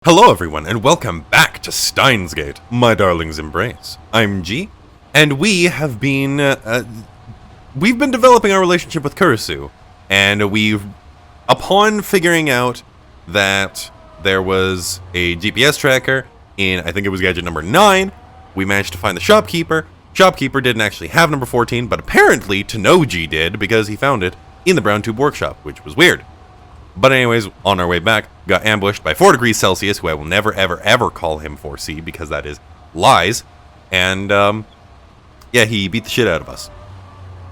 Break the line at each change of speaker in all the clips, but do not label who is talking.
Hello everyone, and welcome back to Steins Gate, my darling's embrace. I'm G, and we've been developing our relationship with KURISU, and upon figuring out that there was a GPS tracker in, I think it was gadget number 9, we managed to find the shopkeeper. Shopkeeper didn't actually have number 14, but apparently Tanoji did, because he found it in the brown tube workshop, which was weird. But anyways, on our way back, got ambushed by 4 degrees Celsius, who I will never, ever, ever call him 4C, because that is lies. And, yeah, he beat the shit out of us.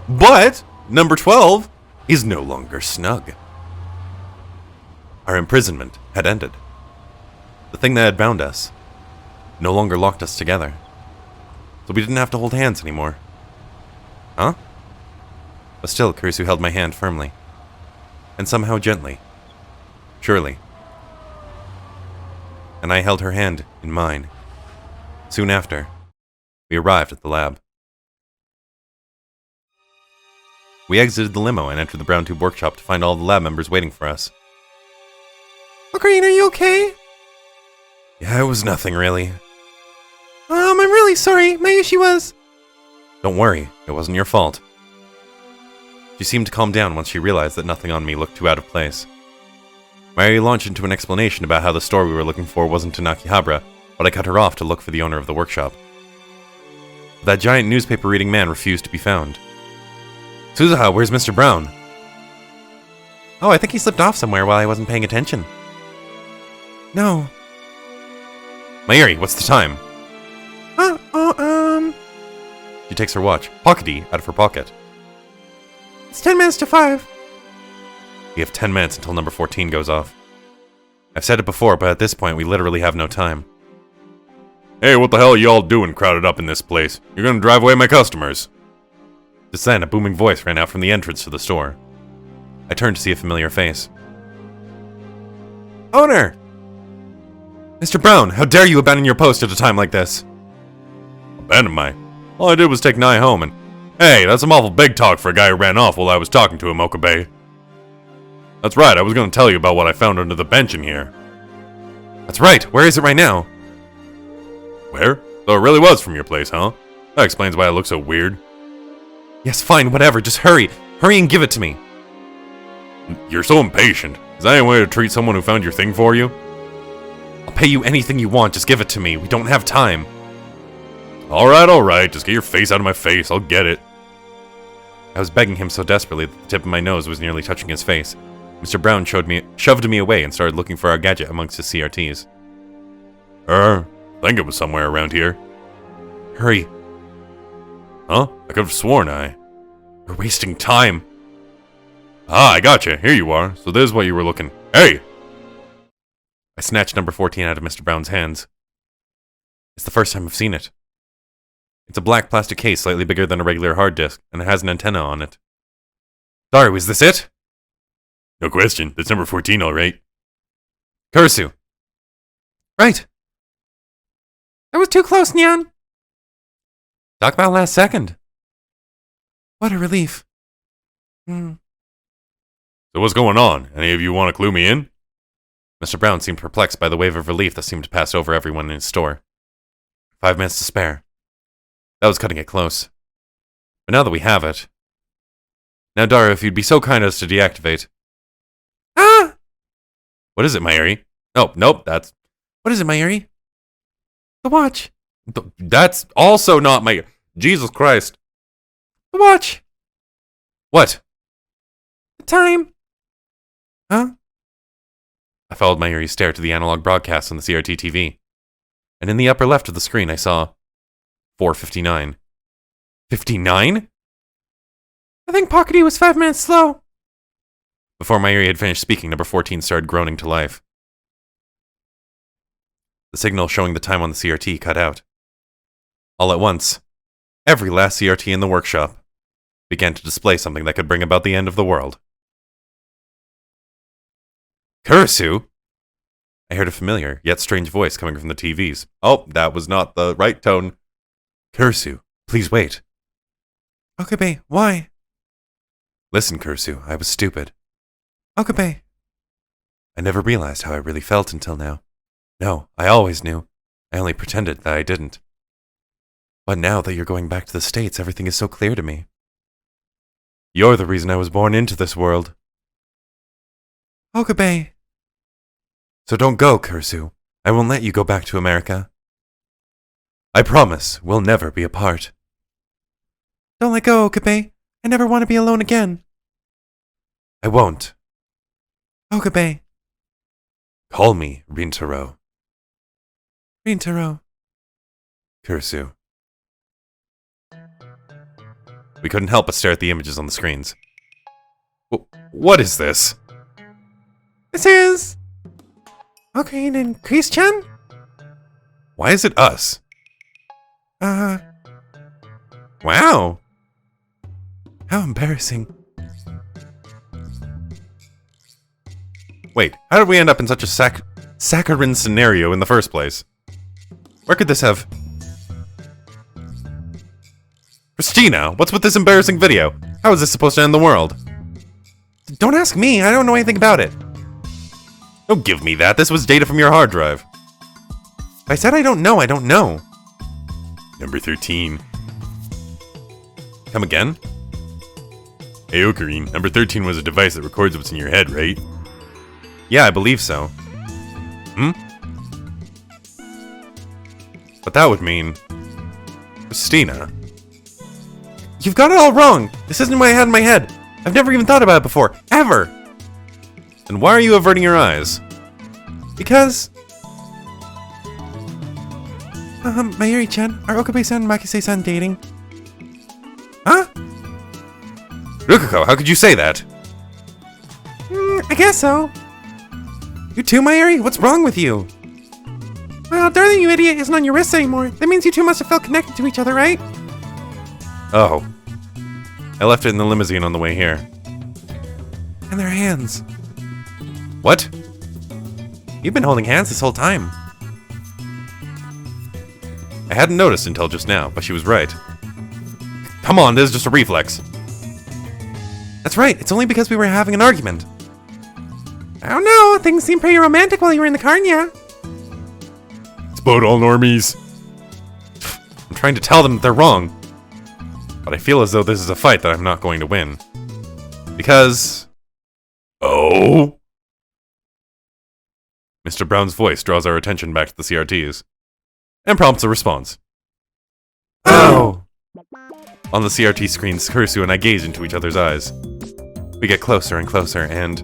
But, number 12 is no longer snug. Our imprisonment had ended. The thing that had bound us no longer locked us together. So we didn't have to hold hands anymore. Huh? But still, KURISU held my hand firmly. And somehow gently. Surely. And I held her hand in mine. Soon after, we arrived at the lab. We exited the limo and entered the brown tube workshop to find all the lab members waiting for us.
Green, are you okay?
Yeah, it was nothing really.
I'm really sorry. My issue was...
Don't worry, it wasn't your fault. She seemed to calm down once she realized that nothing on me looked too out of place. Mary launched into an explanation about how the store we were looking for wasn't in Akihabara, but I cut her off to look for the owner of the workshop. That giant newspaper-reading man refused to be found. Suzuha, where's Mr. Brown?
Oh, I think he slipped off somewhere while I wasn't paying attention. No.
Mayuri, what's the time? She takes her watch, pockety, out of her pocket.
It's 10 minutes to 5.
We have 10 minutes until number 14 goes off. I've said it before, but at this point we literally have no time. Hey, what the hell are y'all doing crowded up in this place? You're gonna drive away my customers. Just then, a booming voice ran out from the entrance to the store. I turned to see a familiar face.
Owner!
Mr. Brown, how dare you abandon your post at a time like this? Abandon my? All I did was take Nai home and... Hey, that's some awful big talk for a guy who ran off while I was talking to him, Okabe. That's right, I was gonna tell you about what I found under the bench in here.
That's right, where is it right now?
Where? So it really was from your place, huh? That explains why it looks so weird.
Yes, fine, whatever, just hurry. Hurry and give it to me.
You're so impatient. Is that any way to treat someone who found your thing for you?
I'll pay you anything you want, just give it to me. We don't have time.
Alright, just get your face out of my face, I'll get it.
I was begging him so desperately that the tip of my nose was nearly touching his face. Mr. Brown shoved me away and started looking for our gadget amongst his CRTs.
Think it was somewhere around here.
Hurry.
Huh? I could have sworn
We're wasting time.
Ah, I gotcha. Here you are. So this is what you were looking... Hey!
I snatched number 14 out of Mr. Brown's hands. It's the first time I've seen it. It's a black plastic case slightly bigger than a regular hard disk, and it has an antenna on it.
Sorry, was this it? No question, that's number 14 alright.
KURISU. Right. That was too close, Nyan. Talk about last second. What a relief.
So what's going on? Any of you want to clue me in?
Mr. Brown seemed perplexed by the wave of relief that seemed to pass over everyone in his store. 5 minutes to spare. That was cutting it close. But now that we have it... Now, Dara, if you'd be so kind as to deactivate... Ah!
What is it, Mayuri? Oh, nope, that's...
What is it, Mayuri? The watch.
That's also not my... Jesus Christ.
The watch.
What?
The time.
Huh?
I followed Mayuri's stare to the analog broadcast on the CRT TV. And in the upper left of the screen, I saw... 4:59.
59?
I think Pockety was 5 minutes slow. Before Mayuri had finished speaking, number 14 started groaning to life. The signal showing the time on the CRT cut out. All at once, every last CRT in the workshop began to display something that could bring about the end of the world.
KURISU?
I heard a familiar, yet strange voice coming from the TVs.
Oh, that was not the right tone.
KURISU, please wait.
Okabe, why?
Listen, KURISU, I was stupid.
Okabe.
I never realized how I really felt until now. No, I always knew. I only pretended that I didn't. But now that you're going back to the States, everything is so clear to me. You're the reason I was born into this world. Okabe. So don't go, KURISU. I won't let you go back to America. I promise we'll never be apart. Don't let go, Okabe. I never want to be alone again. I won't. Okabe. Call me Rintaro. Rintaro. KURISU. We couldn't help but stare at the images on the screens. What is this? This is... Ocarina and Chris-chan? Why is it us? Wow. How embarrassing. Wait, how did we end up in such a saccharine scenario in the first place? Where could this have... Christina, what's with this embarrassing video? How is this supposed to end the world? Don't ask me, I don't know anything about it. Don't give me that, this was data from your hard drive. If I said I don't know, I don't know. Number 13. Come again? Hey Ocarine, number 13 was a device that records what's in your head, right? Yeah, I believe so. Hmm? But that would mean... Christina. You've got it all wrong! This isn't what I had in my head! I've never even thought about it before! Ever! Then why are you averting your eyes? Because... Mayuri-chan, are Okabe-san and Makise-san dating? Huh? Rukuko, how could you say that? I guess so. You too, Mayuri? What's wrong with you? Well, darling, you idiot isn't on your wrists anymore. That means you two must have felt connected to each other, right? Oh. I left it in the limousine on the way here. And their hands. What? You've been holding hands this whole time. I hadn't noticed until just now, but she was right. Come on, this is just a reflex. That's right, it's only because we were having an argument. I don't know, things seemed pretty romantic while you were in the car, yeah. It's about all normies. I'm trying to tell them that they're wrong. But I feel as though this is a fight that I'm not going to win. Because... Oh? Mr. Brown's voice draws our attention back to the CRTs. And prompts a response. Oh! On the CRT screens, KURISU and I gaze into each other's eyes. We get closer and closer and...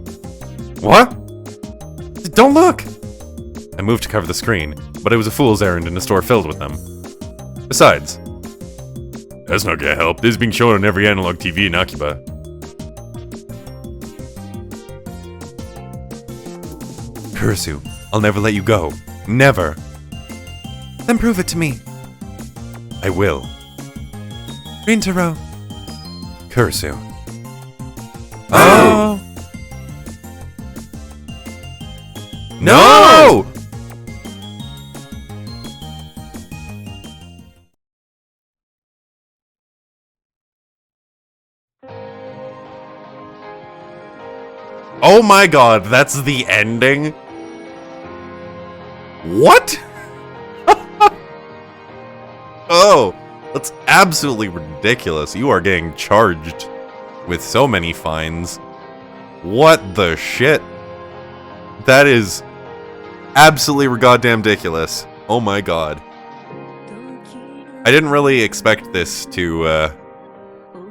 What? Don't look! I moved to cover the screen, but it was a fool's errand in a store filled with them. Besides... That's not gonna help. This is being shown on every analog TV in Akiba. KURISU, I'll never let you go. Never! Then prove it to me. I will. Rintaro. KURISU. Oh! No! Oh my god, that's the ending? What? Oh, that's absolutely ridiculous. You are getting charged with so many fines. What the shit? That is absolutely goddamn ridiculous. Oh my god. I didn't really expect this to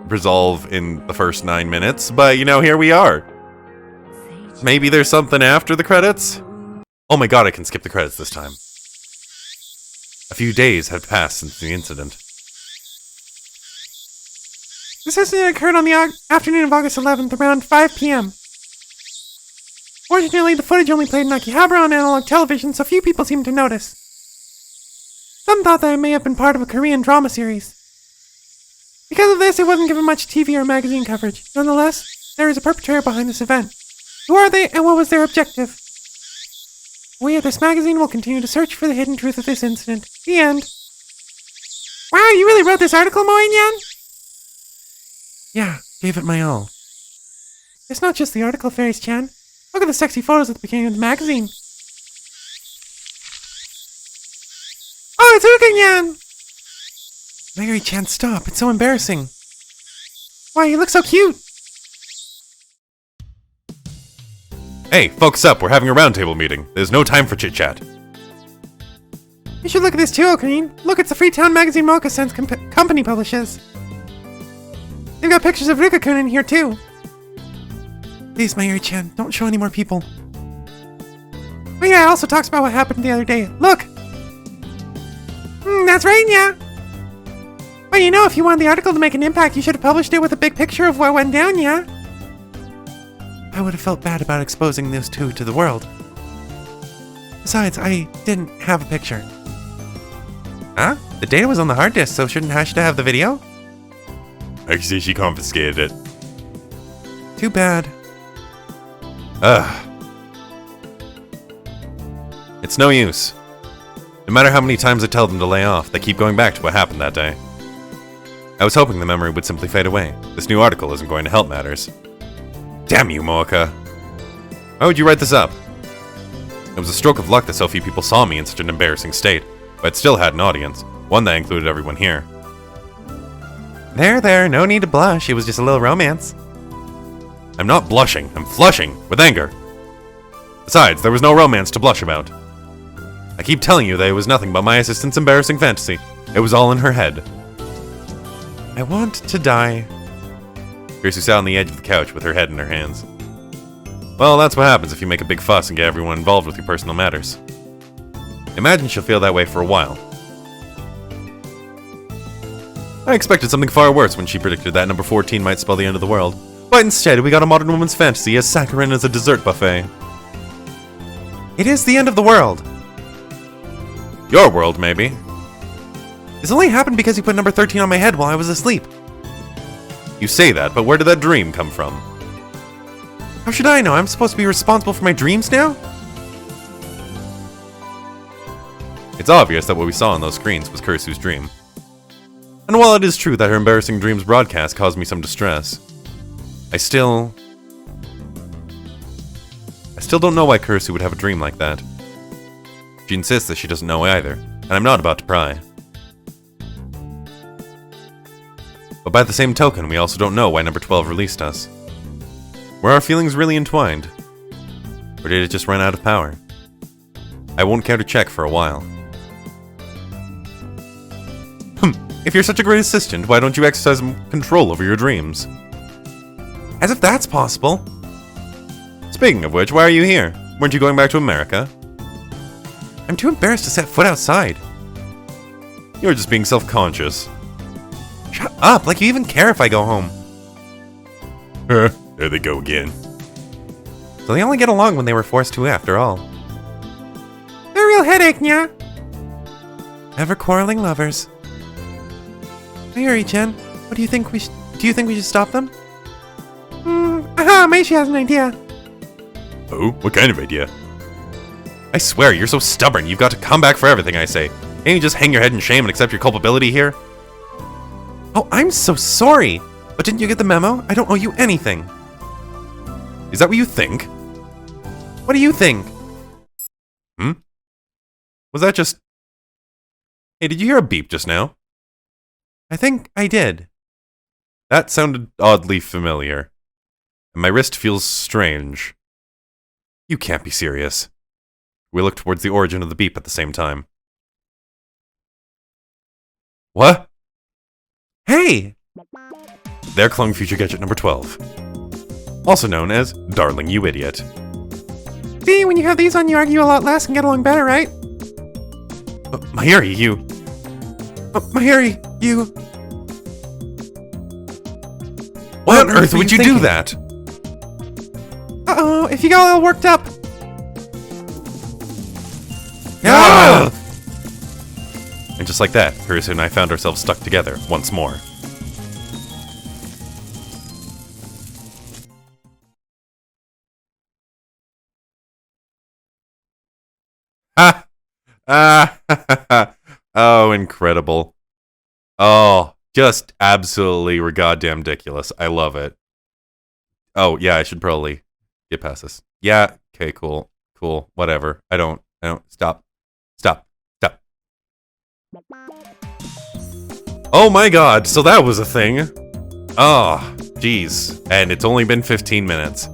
resolve in the first 9 minutes, but you know, here we are. Maybe there's something after the credits? Oh my god, I can skip the credits this time. A few days had passed since the incident. This incident occurred on the afternoon of August 11th around 5 p.m. Fortunately, the footage only played in Akihabara on analog television, so few people seemed to notice. Some thought that it may have been part of a Korean drama series. Because of this, it wasn't given much TV or magazine coverage. Nonetheless, there is a perpetrator behind this event. Who are they, and what was their objective? We at this magazine will continue to search for the hidden truth of this incident. The end. Wow, you really wrote this article, Moin-yan? Yeah, gave it my all. It's not just the article, Fairies-chan. Look at the sexy photos at the beginning of the magazine. Oh, it's Ukanyan! Mayuri-chan, stop. It's so embarrassing. Why, you look so cute.
Hey, focus up. We're having a roundtable meeting. There's no time for chit-chat.
You should look at this too, Okunin. Look, it's the Freetown magazine Mocha-sen's company publishes. They've got pictures of Rika-kun in here too. Please, Mayuri-chan, don't show any more people. Oh yeah, it also talks about what happened the other day. Look! That's right, yeah. Well, you know, if you wanted the article to make an impact, you should have published it with a big picture of what went down, yeah? I would have felt bad about exposing those two to the world. Besides, I didn't have a picture. Huh? The data was on the hard disk, so shouldn't Hashida have the video?
I can see she confiscated it.
Too bad.
Ugh. It's no use. No matter how many times I tell them to lay off, they keep going back to what happened that day. I was hoping the memory would simply fade away. This new article isn't going to help matters. Damn you, Mocha. Why would you write this up? It was a stroke of luck that so few people saw me in such an embarrassing state, but it still had an audience, one that included everyone here.
There, no need to blush. It was just a little romance.
I'm not blushing, I'm flushing with anger. Besides, there was no romance to blush about. I keep telling you that it was nothing but my assistant's embarrassing fantasy. It was all in her head.
I want to die.
Kurisu sat on the edge of the couch with her head in her hands. Well, that's what happens if you make a big fuss and get everyone involved with your personal matters. Imagine she'll feel that way for a while. I expected something far worse when she predicted that number 14 might spell the end of the world. But instead, we got a modern woman's fantasy as saccharine as a dessert buffet.
It is the end of the world.
Your world, maybe.
This only happened because you put number 13 on my head while I was asleep.
You say that, but where did that dream come from?
How should I know? I'm supposed to be responsible for my dreams now?
It's obvious that what we saw on those screens was Kurisu's dream. And while it is true that her embarrassing dreams broadcast caused me some distress, I still don't know why Kurisu would have a dream like that. She insists that she doesn't know either, and I'm not about to pry. But by the same token, we also don't know why number 12 released us. Were our feelings really entwined? Or did it just run out of power? I won't care to check for a while. If you're such a great assistant, why don't you exercise control over your dreams?
As if that's possible.
Speaking of which, why are you here? Weren't you going back to America?
I'm too embarrassed to set foot outside.
You're just being self-conscious.
Shut up, like you even care if I go home.
There they go again.
So they only get along when they were forced to, after all. A real headache, nya. Ever quarreling lovers. Mayuri-chan, what do you think we should stop them? Maybe she has an idea.
Oh, what kind of idea? I swear, you're so stubborn. You've got to come back for everything I say. Can't you just hang your head in shame and accept your culpability here?
Oh, I'm so sorry. But didn't you get the memo? I don't owe you anything.
Is that what you think?
What do you think?
Was that just... Hey, did you hear a beep just now?
I think I did.
That sounded oddly familiar. And my wrist feels strange. You can't be serious. We looked towards the origin of the beep at the same time. What?
Hey!
There clung future gadget number 12. Also known as Darling You Idiot.
See, when you have these on, you argue a lot less and get along better, right?
Mayuri, you...
Mayuri, you...
Why on earth would you do that?
Uh-oh, if you got a little worked up.
Ah! And just like that, Kurisu and I found ourselves stuck together once more. Ha! Oh, incredible. Oh, just absolutely goddamn ridiculous. I love it. Oh, yeah, I should probably get past this. Yeah, okay, cool, whatever. I don't, stop.
Oh my god, so that was a thing. Oh, jeez. And it's only been 15 minutes.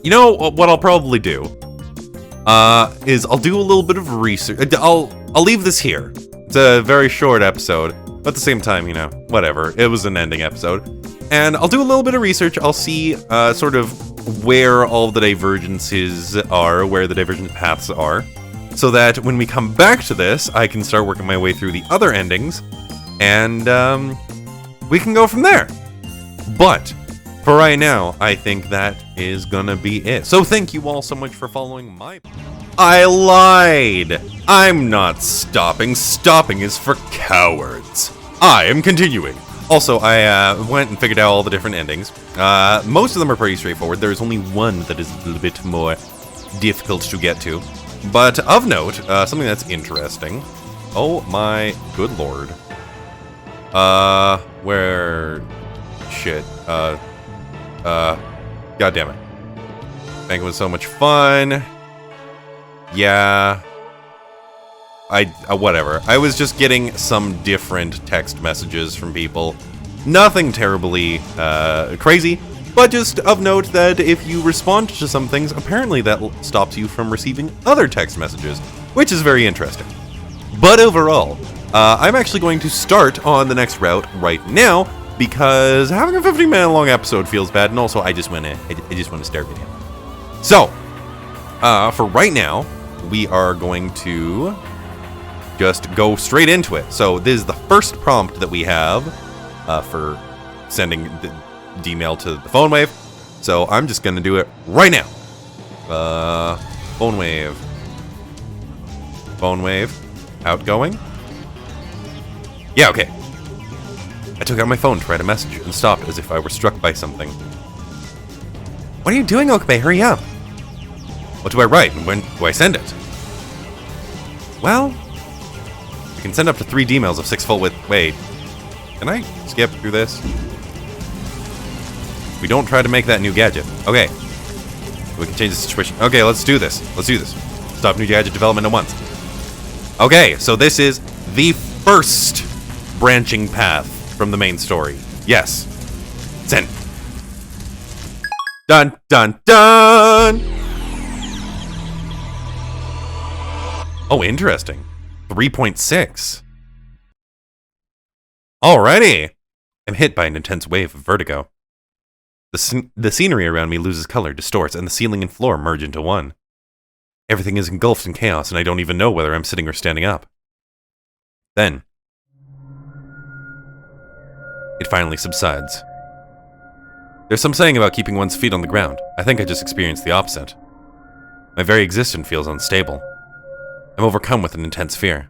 You know what I'll probably do? Is I'll do a little bit of research. I'll leave this here. It's a very short episode, but at the same time, you know, whatever. It was an ending episode. And I'll do a little bit of research. I'll see sort of where all the divergences are, where the divergent paths are, so that when we come back to this, I can start working my way through the other endings, and we can go from there. But for right now, I think that is gonna be it. So thank you all so much for following my... I lied! I'm not stopping. Stopping is for cowards. I am continuing. Also, I went and figured out all the different endings. Most of them are pretty straightforward. There's only one that is a little bit more difficult to get to. But of note, something that's interesting. Oh my good lord. Where... Shit. God damn it. Bank was so much fun. Yeah. Whatever. I was just getting some different text messages from people. Nothing terribly, crazy, but just of note that if you respond to some things, apparently that stops you from receiving other text messages, which is very interesting. But overall, I'm actually going to start on the next route right now, because having a 15-minute long episode feels bad, and also I just want to start video. So, for right now, we are going to just go straight into it. So this is the first prompt that we have for sending the email to the phone wave. So I'm just going to do it right now. Phone wave. Phone wave. Outgoing. Yeah, okay. I took out my phone to write a message and stopped as if I were struck by something. What are you doing, Okabe? Hurry up. What do I write and when do I send it? Well, I can send up to 3 emails of 6 full width. Wait, can I skip through this? We don't try to make that new gadget. Okay. We can change the situation. Okay, let's do this. Let's do this. Stop new gadget development at once. Okay, so this is the first branching path from the main story. Yes. Send. Dun, dun, dun! Oh, interesting. 3.6. Alrighty. I'm hit by an intense wave of vertigo. The scenery around me loses color, distorts, and the ceiling and floor merge into one. Everything is engulfed in chaos, and I don't even know whether I'm sitting or standing up. Then, it finally subsides. There's some saying about keeping one's feet on the ground. I think I just experienced the opposite. My very existence feels unstable. I'm overcome with an intense fear.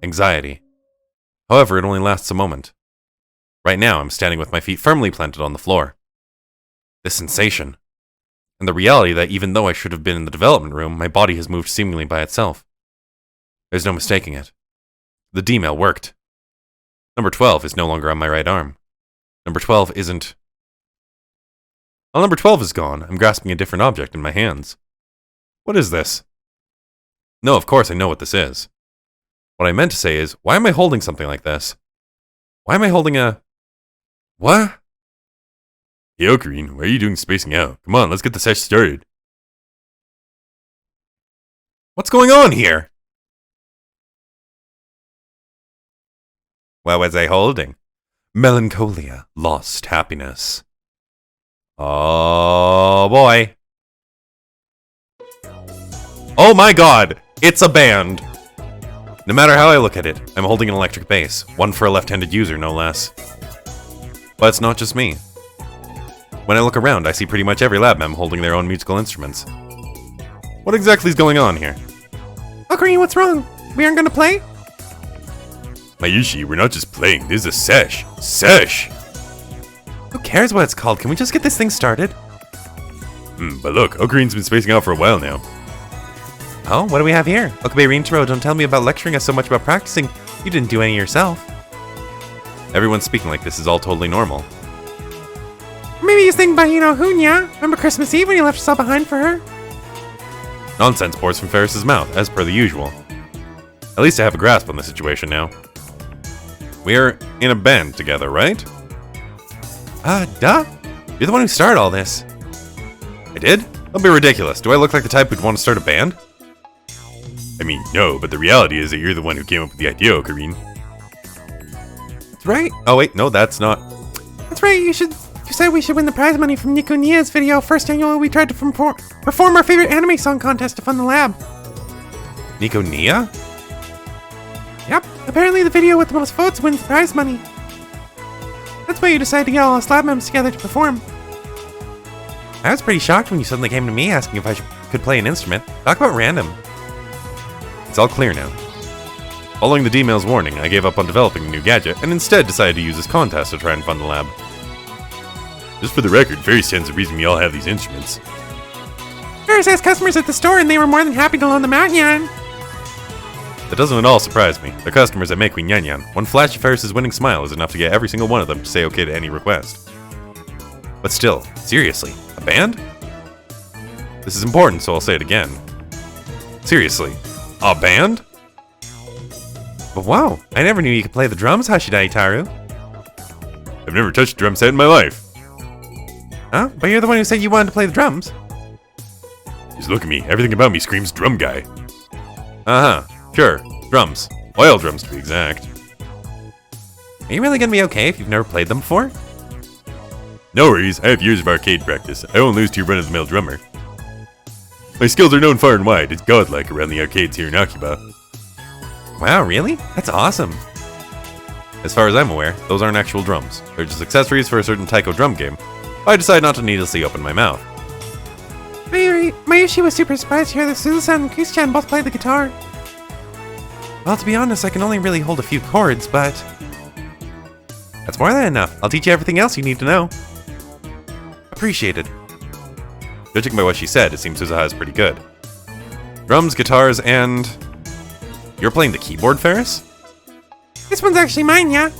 Anxiety. However, it only lasts a moment. Right now, I'm standing with my feet firmly planted on the floor. This sensation, and the reality that even though I should have been in the development room, my body has moved seemingly by itself. There's no mistaking it. The D-mail worked. Number 12 is no longer on my right arm. Number 12 isn't... While number 12 is gone, I'm grasping a different object in my hands. What is this? No, of course I know what this is. What I meant to say is, why am I holding something like this? Why am I holding a... What? Hey, Ocarine, why are you doing spacing out? Come on, let's get the session started. What's going on here? What was I holding? Melancholia, lost happiness. Oh boy. Oh my god, it's a band. No matter how I look at it, I'm holding an electric bass, one for a left-handed user, no less. But it's not just me. When I look around, I see pretty much every lab mem holding their own musical instruments. What exactly is going on here? Ocarina, what's wrong? We aren't gonna play? Mayushi, we're not just playing, this is a sesh. Sesh! Who cares what it's called? Can we just get this thing started? But look, Ocarina's been spacing out for a while now. Oh, what do we have here? Okabe Rintaro, don't tell me about lecturing us so much about practicing. You didn't do any yourself. Everyone's speaking like this is all totally normal. Maybe he's thinking about, Hunya. Remember Christmas Eve when you left us all behind for her? Nonsense pours from Ferris's mouth, as per the usual. At least I have a grasp on the situation now. We're in a band together, right?
Duh. You're the one who started all this.
I did? Don't be ridiculous. Do I look like the type who'd want to start a band? I mean, no, but the reality is that you're the one who came up with the idea, Karin.
That's right.
Oh wait, no, that's not.
That's right, you said we should win the prize money from Nico Nia's video. First annual, we tried to perform our favorite anime song contest to fund the lab.
Nico Nia?
Yep, apparently the video with the most votes wins the prize money. That's why you decided to get all us lab members together to perform.
I was pretty shocked when you suddenly came to me asking if I could play an instrument. Talk about random. It's all clear now. Following the D-mail's warning, I gave up on developing a new gadget and instead decided to use this contest to try and fund the lab. Just for the record, Ferris stands the reason we all have these instruments.
Ferris asked customers at the store and they were more than happy to loan them out, Yan.
That doesn't at all surprise me. The customers that make me Nyan Nyan. One flash of Ferris's winning smile is enough to get every single one of them to say okay to any request. But still, seriously, a band? This is important, so I'll say it again. Seriously, a band?
But wow, I never knew you could play the drums, Hashida Itaru.
I've never touched a drum set in my life.
Huh? But you're the one who said you wanted to play the drums.
Just look at me. Everything about me screams drum guy. Uh-huh. Sure. Drums. Oil drums, to be exact.
Are you really gonna be okay if you've never played them before?
No worries. I have years of arcade practice. I won't lose to your run-of-the-mill drummer. My skills are known far and wide. It's godlike around the arcades here in Akiba.
Wow, really? That's awesome.
As far as I'm aware, those aren't actual drums. They're just accessories for a certain taiko drum game. I decided not to needlessly open my mouth.
Mayushi was super surprised to hear that Suzu-san and Chris-chan both played the guitar. Well, to be honest, I can only really hold a few chords, but... That's more than enough. I'll teach you everything else you need to know.
Appreciated. Judging by what she said, it seems Suzuha is pretty good. Drums, guitars, and... You're playing the keyboard, Ferris?
This one's actually mine, yeah?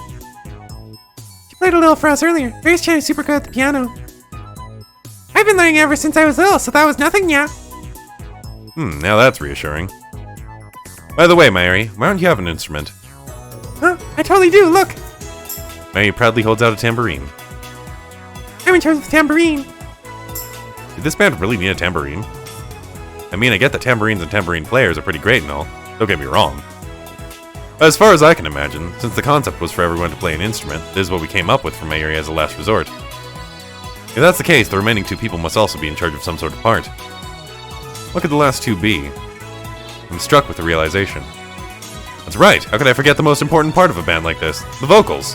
She played a little for us earlier. Ferris-chan is super good at the piano. I've been learning ever since I was little, so that was nothing, yeah?
Now that's reassuring. By the way, Mayuri, why don't you have an instrument?
Huh? I totally do, look!
Mayuri proudly holds out a tambourine.
I'm in charge of the tambourine.
Did this band really need a tambourine? I mean, I get that tambourines and tambourine players are pretty great and all. Don't get me wrong. As far as I can imagine, since the concept was for everyone to play an instrument, this is what we came up with for Mayuri as a last resort. If that's the case, the remaining two people must also be in charge of some sort of part. What could the last two be? I'm struck with the realization. That's right, how could I forget the most important part of a band like this? The vocals!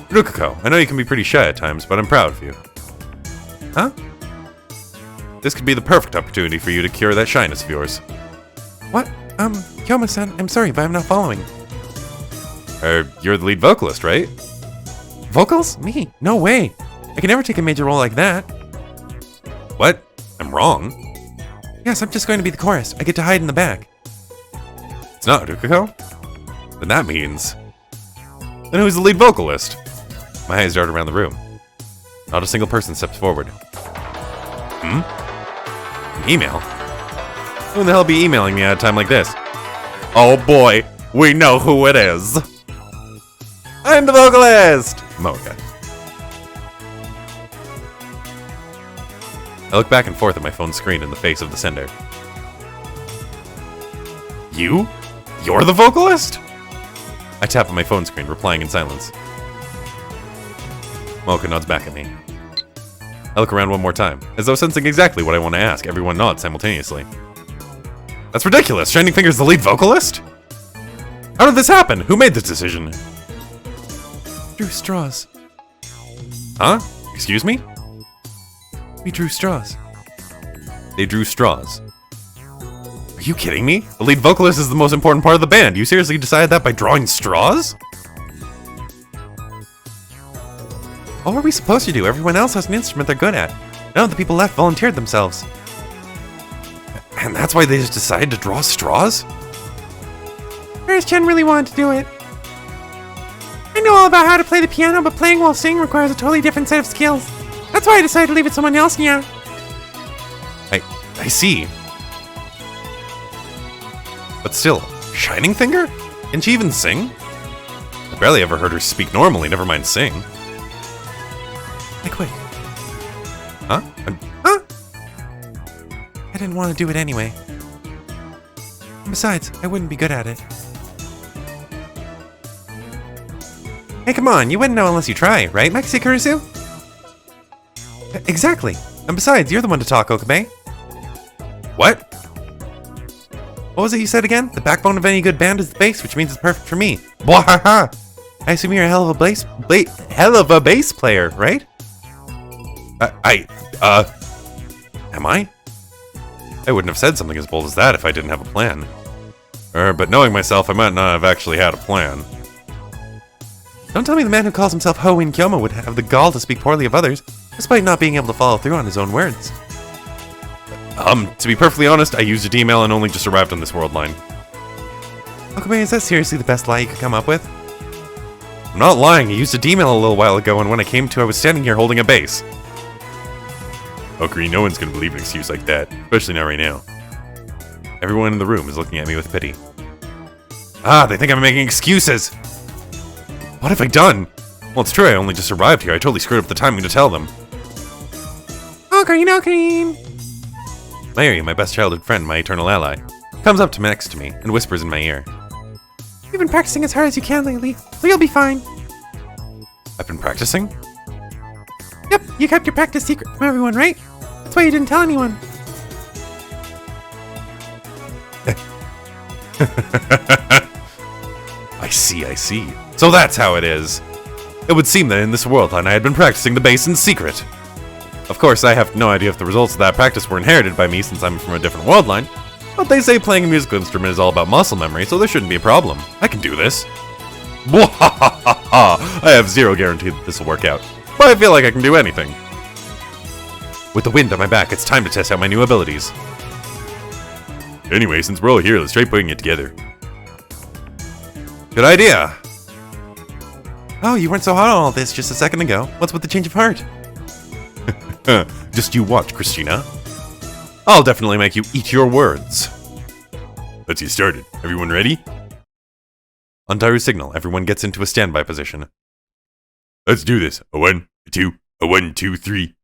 Rukako, I know you can be pretty shy at times, but I'm proud of you.
Huh?
This could be the perfect opportunity for you to cure that shyness of yours.
What? Kyoma-san, I'm sorry, but I'm not following.
You're the lead vocalist, right?
Vocals? Me? No way. I can never take a major role like that.
What? I'm wrong.
Yes, I'm just going to be the chorus. I get to hide in the back.
It's not Rukako? Then that means... Then who's the lead vocalist? My eyes dart around the room. Not a single person steps forward. An email? Who in the hell be emailing me at a time like this? Oh boy, we know who it is! I'm the vocalist! Mocha. I look back and forth at my phone screen in the face of the sender. You? You're the vocalist? I tap on my phone screen, replying in silence. Mocha nods back at me. I look around one more time, as though sensing exactly what I want to ask. Everyone nods simultaneously. That's ridiculous! Shining Finger's the lead vocalist? How did this happen? Who made this decision?
Drew straws.
Huh? Excuse me?
We drew straws.
They drew straws. Are you kidding me? The lead vocalist is the most important part of the band. You seriously decided that by drawing straws?
What were we supposed to do? Everyone else has an instrument they're good at. None of the people left volunteered themselves.
And that's why they just decided to draw straws?
Ferris-chan really wanted to do it. I know all about how to play the piano, but playing while singing requires a totally different set of skills. That's why I decided to leave it to someone else, yeah.
I see. But still,
Shining Finger? Can she even sing? I barely ever heard her speak normally, never mind sing.
I quit.
Huh?
Huh? I didn't want to do it anyway. And besides, I wouldn't be good at it. Hey, come on, you wouldn't know unless you try, right, Maxi Kurisu? Exactly. And besides, you're the one to talk, Okabe.
What?
What was it you said again? The backbone of any good band is the bass, which means it's perfect for me. Bwahaha! I assume you're a hell of a bass player, right?
Am I? I wouldn't have said something as bold as that if I didn't have a plan. But knowing myself, I might not have actually had a plan.
Don't tell me the man who calls himself Ho In Kyomo would have the gall to speak poorly of others, despite not being able to follow through on his own words.
To be perfectly honest, I used a D-mail and only just arrived on this world line.
Okabe, is that seriously the best lie you could come up with?
I'm not lying, I used a D-mail a little while ago, and when I came to, I was standing here holding a base. Okuri, no one's gonna believe an excuse like that, especially not right now. Everyone in the room is looking at me with pity. They think I'm making excuses! What have I done? Well, it's true, I only just arrived here. I totally screwed up the timing to tell them.
Ocarina!
Mary, my best childhood friend, my eternal ally, comes up to next to me and whispers in my ear.
You've been practicing as hard as you can lately, so you'll be fine.
I've been practicing?
Yep, you kept your practice secret from everyone, right? That's why you didn't tell anyone.
I see. So that's how it is. It would seem that in this world line I had been practicing the bass in secret. Of course, I have no idea if the results of that practice were inherited by me since I'm from a different world line, but they say playing a musical instrument is all about muscle memory, so there shouldn't be a problem. I can do this. I have zero guarantee that this will work out, but I feel like I can do anything. With the wind on my back, it's time to test out my new abilities. Anyway, since we're all here, let's try putting it together. Good idea.
Oh, you weren't so hot on all this just a second ago. What's with the change of heart?
Just you watch, Christina. I'll definitely make you eat your words. Let's get started. Everyone ready? On Dairu's signal, everyone gets into a standby position. Let's do this. A 1, a 2, a 1, 2, 3.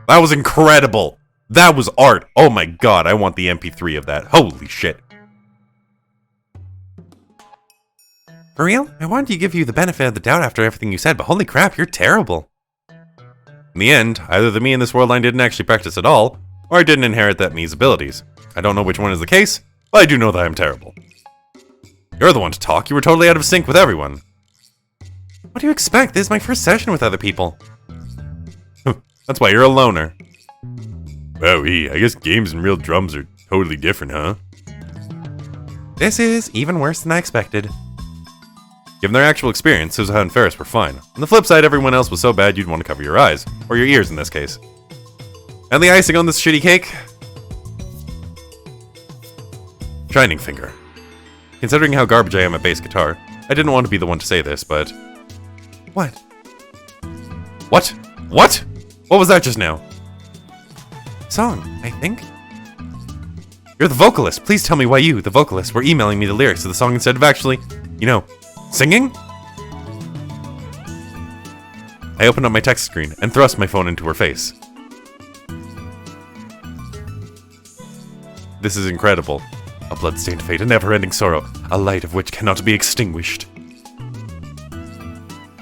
That was incredible! That was art! Oh my god, I want the MP3 of that. Holy shit.
For real? I wanted to give you the benefit of the doubt after everything you said, but holy crap, you're terrible.
In the end, either the me in this world line didn't actually practice at all, or I didn't inherit that me's abilities. I don't know which one is the case, but I do know that I'm terrible. You're the one to talk, you were totally out of sync with everyone.
What do you expect? This is my first session with other people.
That's why you're a loner. Wow, I guess games and real drums are totally different, huh?
This is even worse than I expected.
Given their actual experience, Suzuha and Ferris were fine. On the flip side, everyone else was so bad you'd want to cover your eyes. Or your ears in this case. And the icing on this shitty cake? Shining Finger. Considering how garbage I am at bass guitar, I didn't want to be the one to say this, but...
What?
What? What? What was that just now?
Song, I think.
You're the vocalist. Please tell me why you, the vocalist, were emailing me the lyrics to the song instead of actually, singing? I opened up my text screen and thrust my phone into her face. This is incredible. A blood-stained fate, a never-ending sorrow, a light of which cannot be extinguished.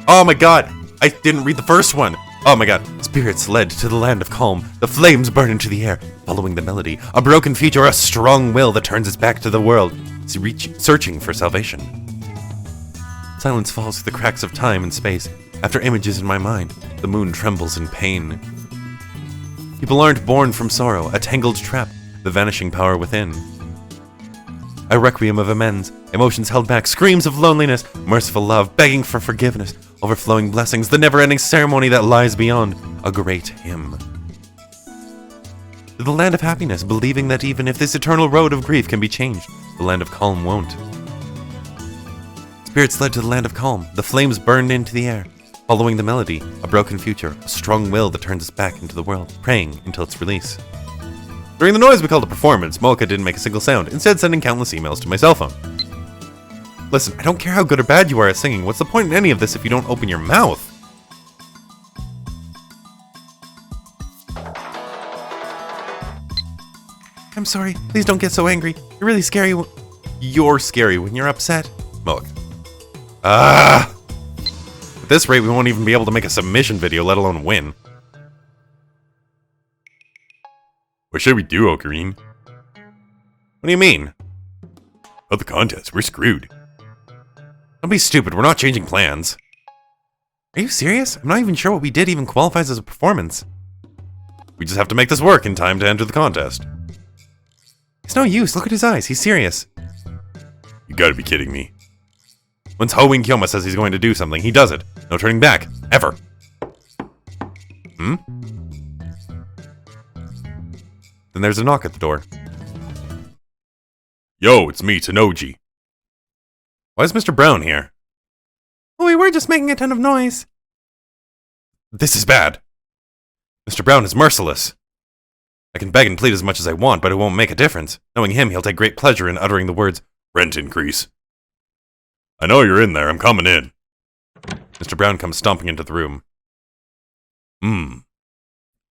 Oh my god! I didn't read the first one! Oh my god. Spirits led to the land of calm. The flames burn into the air, following the melody. A broken feet or a strong will that turns its back to the world, searching for salvation. Silence falls through the cracks of time and space. After images in my mind, the moon trembles in pain. People aren't born from sorrow, a tangled trap, the vanishing power within. A requiem of amends, emotions held back, screams of loneliness, merciful love, begging for forgiveness, overflowing blessings, the never-ending ceremony that lies beyond, a great hymn. To the land of happiness, believing that even if this eternal road of grief can be changed,
The land of calm won't. Spirits led to the land of calm. The flames burned into the air. Following the melody, a broken future, a strong will that turns us back into the world, praying until its release. During the noise we called a performance, Mocha didn't make a single sound, instead sending countless emails to my cell phone. Listen, I don't care how good or bad you are at singing. What's the point in any of this if you don't open your mouth?
I'm sorry. Please don't get so angry. You're really scary.
You're scary when you're upset. Mocha. Ah! At this rate, we won't even be able to make a submission video, let alone win.
What should we do, Ocarine?
What do you mean?
About the contest, we're screwed.
Don't be stupid, we're not changing plans.
Are you serious? I'm not even sure what we did even qualifies as a performance.
We just have to make this work in time to enter the contest.
It's no use. Look at his eyes. He's serious.
You gotta be kidding me.
Once Hoenn Kyoma says he's going to do something, he does it. No turning back. Ever. Hmm? Then there's a knock at the door.
Yo, it's me, Tanoji.
Why is Mr. Brown here?
Oh, we were just making a ton of noise.
This is bad. Mr. Brown is merciless. I can beg and plead as much as I want, but it won't make a difference. Knowing him, he'll take great pleasure in uttering the words,
"Rent increase." I know you're in there, I'm coming in.
Mr. Brown comes stomping into the room.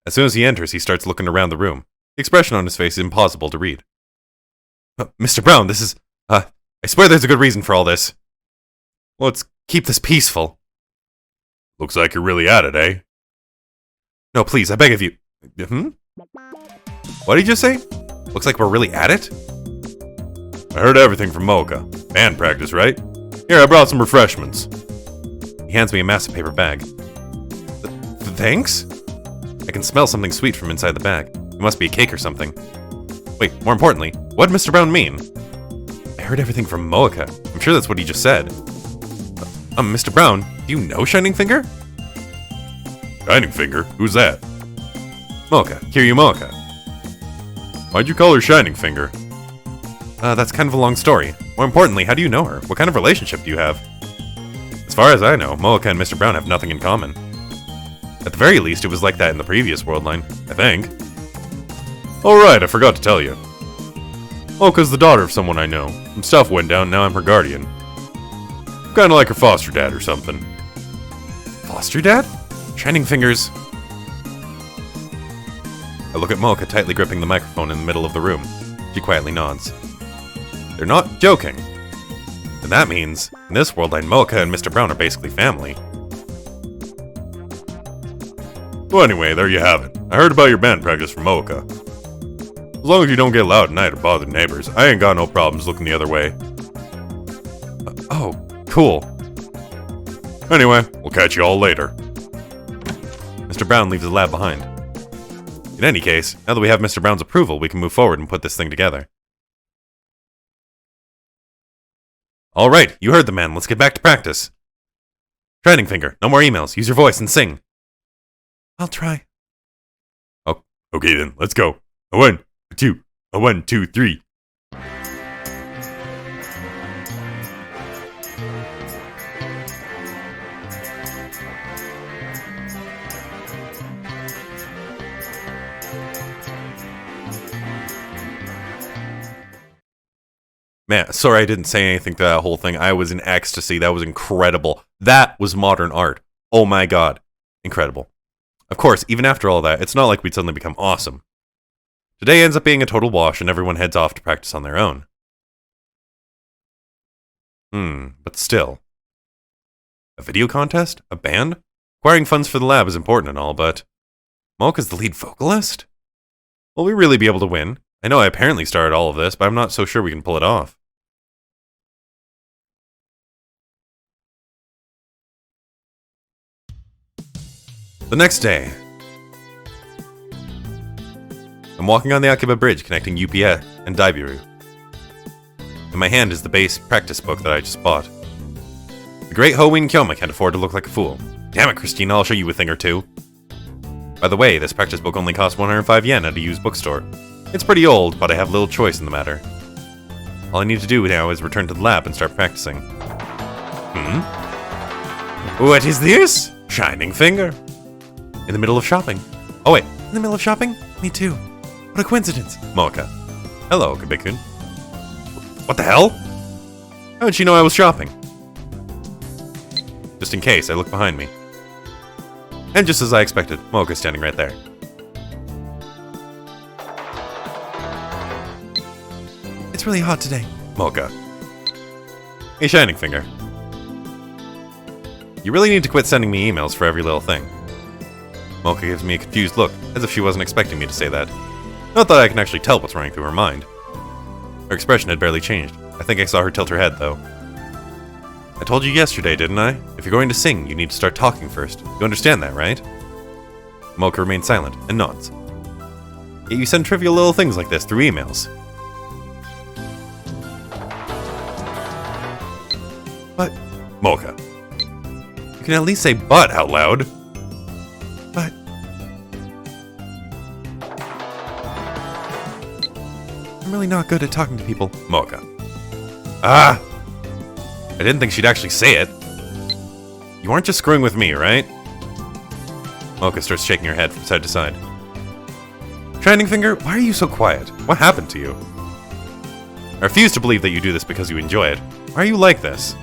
As soon as he enters, he starts looking around the room. The expression on his face is impossible to read. Mr. Brown, this is... I swear there's a good reason for all this. Let's keep this peaceful.
Looks like you're really at it, eh?
No, please, I beg of you. What did you just say? Looks like we're really at it?
I heard everything from Mocha. Band practice, right? Here, I brought some refreshments.
He hands me a massive paper bag. Thanks? I can smell something sweet from inside the bag. It must be a cake or something. Wait, more importantly, what did Mr. Brown mean? I heard everything from Mocha. I'm sure that's what he just said. Mr. Brown, do you know Shining Finger?
Shining Finger? Who's that?
Mocha, Kiryu Mocha.
Why'd you call her Shining Finger?
That's kind of a long story. More importantly, how do you know her? What kind of relationship do you have? As far as I know, Mocha and Mr. Brown have nothing in common. At the very least, it was like that in the previous world line, I think.
Oh right, I forgot to tell you. Mocha's the daughter of someone I know. Some stuff went down, now I'm her guardian. Kinda like her foster dad or something.
Foster dad? Shining Fingers... I look at Mocha tightly gripping the microphone in the middle of the room. She quietly nods. They're not joking. And that means, in this world line, Mocha and Mr. Brown are basically family.
Well anyway, there you have it. I heard about your band practice from Mocha. As long as you don't get loud at night or bother neighbors, I ain't got no problems looking the other way.
Oh, cool.
Anyway, we'll catch you all later.
Mr. Brown leaves the lab behind. In any case, now that we have Mr. Brown's approval, we can move forward and put this thing together. Alright, you heard the man. Let's get back to practice. Shining Finger, no more emails. Use your voice and sing.
I'll try.
Oh, okay then, let's go. A 1, a 2, a 1, 2, 3.
Man, sorry I didn't say anything to that whole thing. I was in ecstasy. That was incredible. That was modern art. Oh my god. Incredible. Of course, even after all that, it's not like we'd suddenly become awesome. Today ends up being a total wash and everyone heads off to practice on their own. But still. A video contest? A band? Acquiring funds for the lab is important and all, but... Mocha's the lead vocalist? Will we really be able to win? I know I apparently started all of this, but I'm not so sure we can pull it off. The next day. I'm walking on the Akiba Bridge connecting Upia and Daibiru. In my hand is the base practice book that I just bought. The great Hoenn Kyoma can't afford to look like a fool. Damn it, Christina, I'll show you a thing or two. By the way, this practice book only costs 105 yen at a used bookstore. It's pretty old, but I have little choice in the matter. All I need to do now is return to the lab and start practicing. What is this? Shining finger. In the middle of shopping. Oh wait,
In the middle of shopping? Me too. What a coincidence.
Mocha. Hello, Kabikun. What the hell? How did she know I was shopping? Just in case, I look behind me. And just as I expected, Mocha's standing right there.
It's really hot today.
Mocha. Hey, Shining Finger. You really need to quit sending me emails for every little thing. Mocha gives me a confused look, as if she wasn't expecting me to say that. Not that I can actually tell what's running through her mind. Her expression had barely changed. I think I saw her tilt her head, though. I told you yesterday, didn't I? If you're going to sing, you need to start talking first. You understand that, right? Mocha remains silent and nods. Yet you send trivial little things like this through emails.
But,
Mocha. You can at least say "but" out loud.
but... I'm really not good at talking to people.
Mocha. Ah! I didn't think she'd actually say it. You aren't just screwing with me, right? Mocha starts shaking her head from side to side. Shining Finger, why are you so quiet? What happened to you? I refuse to believe that you do this because you enjoy it. Why are you like this?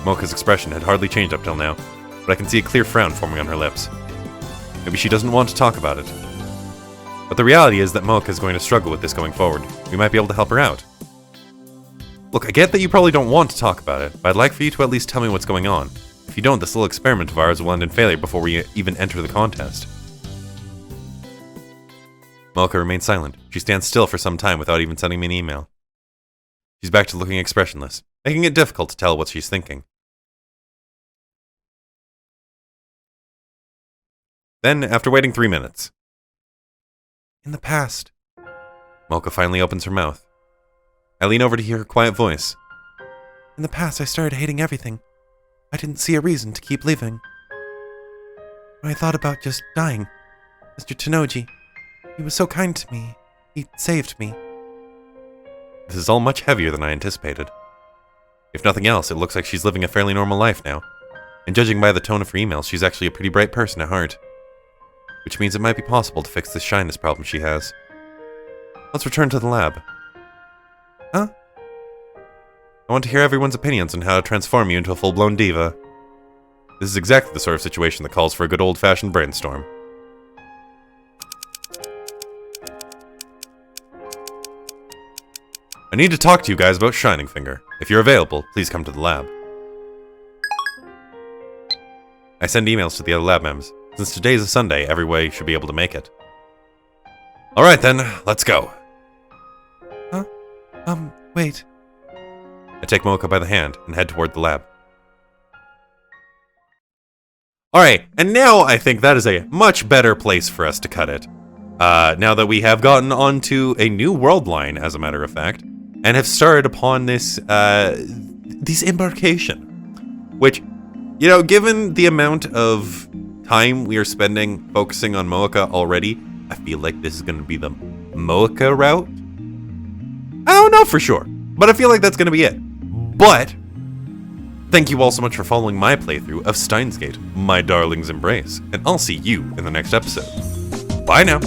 Mocha's expression had hardly changed up till now, but I can see a clear frown forming on her lips. Maybe she doesn't want to talk about it. But the reality is that Mocha is going to struggle with this going forward. We might be able to help her out. Look, I get that you probably don't want to talk about it, but I'd like for you to at least tell me what's going on. If you don't, this little experiment of ours will end in failure before we even enter the contest. Mocha remains silent. She stands still for some time without even sending me an email. She's back to looking expressionless, making it difficult to tell what she's thinking. Then, after waiting 3 minutes,
In the past.
Mocha finally opens her mouth. I lean over to hear her quiet voice.
In the past, I started hating everything. I didn't see a reason to keep living. When I thought about just dying, Mr. Tenoji, he was so kind to me. He saved me.
This is all much heavier than I anticipated. If nothing else, it looks like she's living a fairly normal life now. And judging by the tone of her emails, she's actually a pretty bright person at heart. Which means it might be possible to fix this shyness problem she has. Let's return to the lab.
Huh?
I want to hear everyone's opinions on how to transform you into a full-blown diva. This is exactly the sort of situation that calls for a good old-fashioned brainstorm. I need to talk to you guys about Shining Finger. If you're available, please come to the lab. I send emails to the other lab members. Since today's a Sunday, everybody should be able to make it. Alright then, let's go.
Huh? Wait.
I take Mocha by the hand and head toward the lab. Alright, and now I think that is a much better place for us to cut it. Now that we have gotten onto a new world line, as a matter of fact, and have started upon this embarkation. Which, you know, given the amount of time we are spending focusing on Mocha already, I feel like this is going to be the Mocha route. I don't know for sure, but I feel like that's going to be it. But thank you all so much for following my playthrough of Steins Gate, My Darling's Embrace, and I'll see you in the next episode. Bye now.